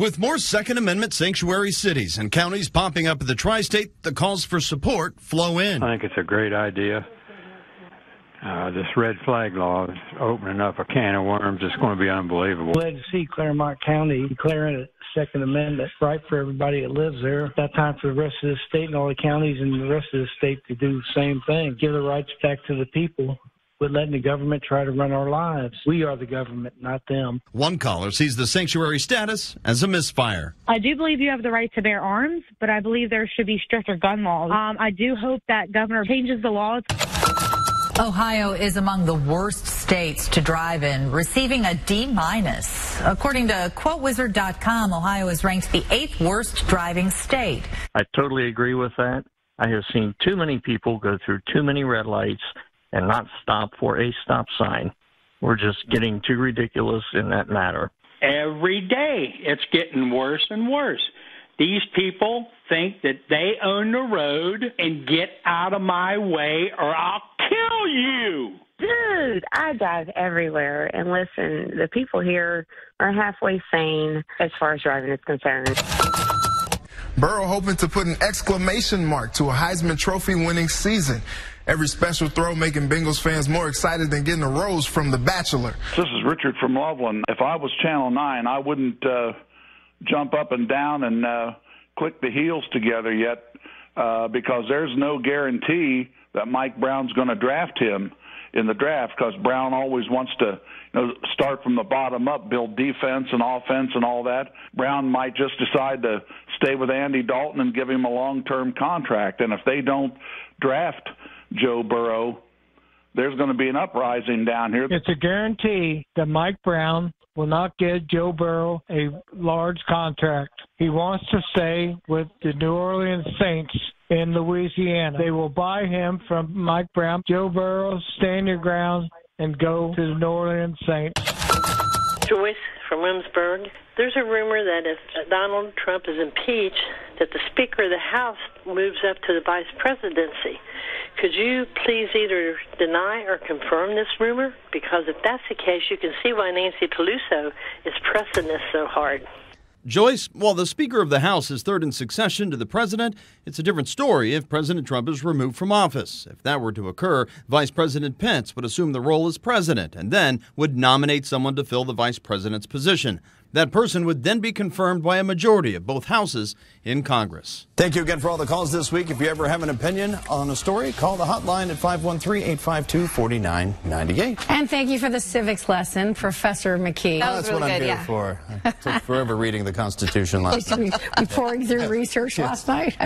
With more Second Amendment sanctuary cities and counties popping up in the tri-state, the calls for support flow in. I think it's a great idea. This red flag law is opening up a can of worms. It's going to be unbelievable. Glad to see Claremont County declaring a Second Amendment right for everybody that lives there. It's that time for the rest of the state and all the counties and the rest of the state to do the same thing. Give the rights back to the people. Quit letting the government try to run our lives. We are the government, not them. One caller sees the sanctuary status as a misfire. I do believe you have the right to bear arms, but I believe there should be stricter gun laws. I do hope that governor changes the laws. Ohio is among the worst states to drive in, receiving a D-. According to QuoteWizard.com, Ohio is ranked the 8th worst driving state. I totally agree with that. I have seen too many people go through too many red lights and not stop for a stop sign. We're just getting too ridiculous in that matter. Every day it's getting worse and worse. These people think that they own the road and get out of my way or I'll kill you. Dude, I drive everywhere. And listen, the people here are halfway sane as far as driving is concerned. Burrow hoping to put an exclamation mark to a Heisman Trophy winning season. Every special throw making Bengals fans more excited than getting a rose from The Bachelor. This is Richard from Loveland. If I was Channel 9, I wouldn't jump up and down and click the heels together yet because there's no guarantee that Mike Brown's going to draft him in the draft because Brown always wants to start from the bottom up, build defense and offense and all that. Brown might just decide to stay with Andy Dalton and give him a long-term contract. And if they don't draft Joe Burrow, there's going to be an uprising down here. It's a guarantee that Mike Brown will not get Joe Burrow a large contract. He wants to stay with the New Orleans Saints in Louisiana. They will buy him from Mike Brown. Joe Burrow, stand your ground and go to the New Orleans Saints. Joyce from Williamsburg. There's a rumor that if Donald Trump is impeached, that the Speaker of the House moves up to the vice presidency. Could you please either deny or confirm this rumor? Because if that's the case, you can see why Nancy Pelosi is pressing this so hard. Joyce, while the Speaker of the House is third in succession to the president, it's a different story if President Trump is removed from office. If that were to occur, Vice President Pence would assume the role as president and then would nominate someone to fill the vice president's position. That person would then be confirmed by a majority of both houses in Congress. Thank you again for all the calls this week. If you ever have an opinion on a story, call the hotline at 513-852-4998. And thank you for the civics lesson, Professor McKee. That's really what I'm here for. I took forever reading the Constitution last night. Pouring through research last night.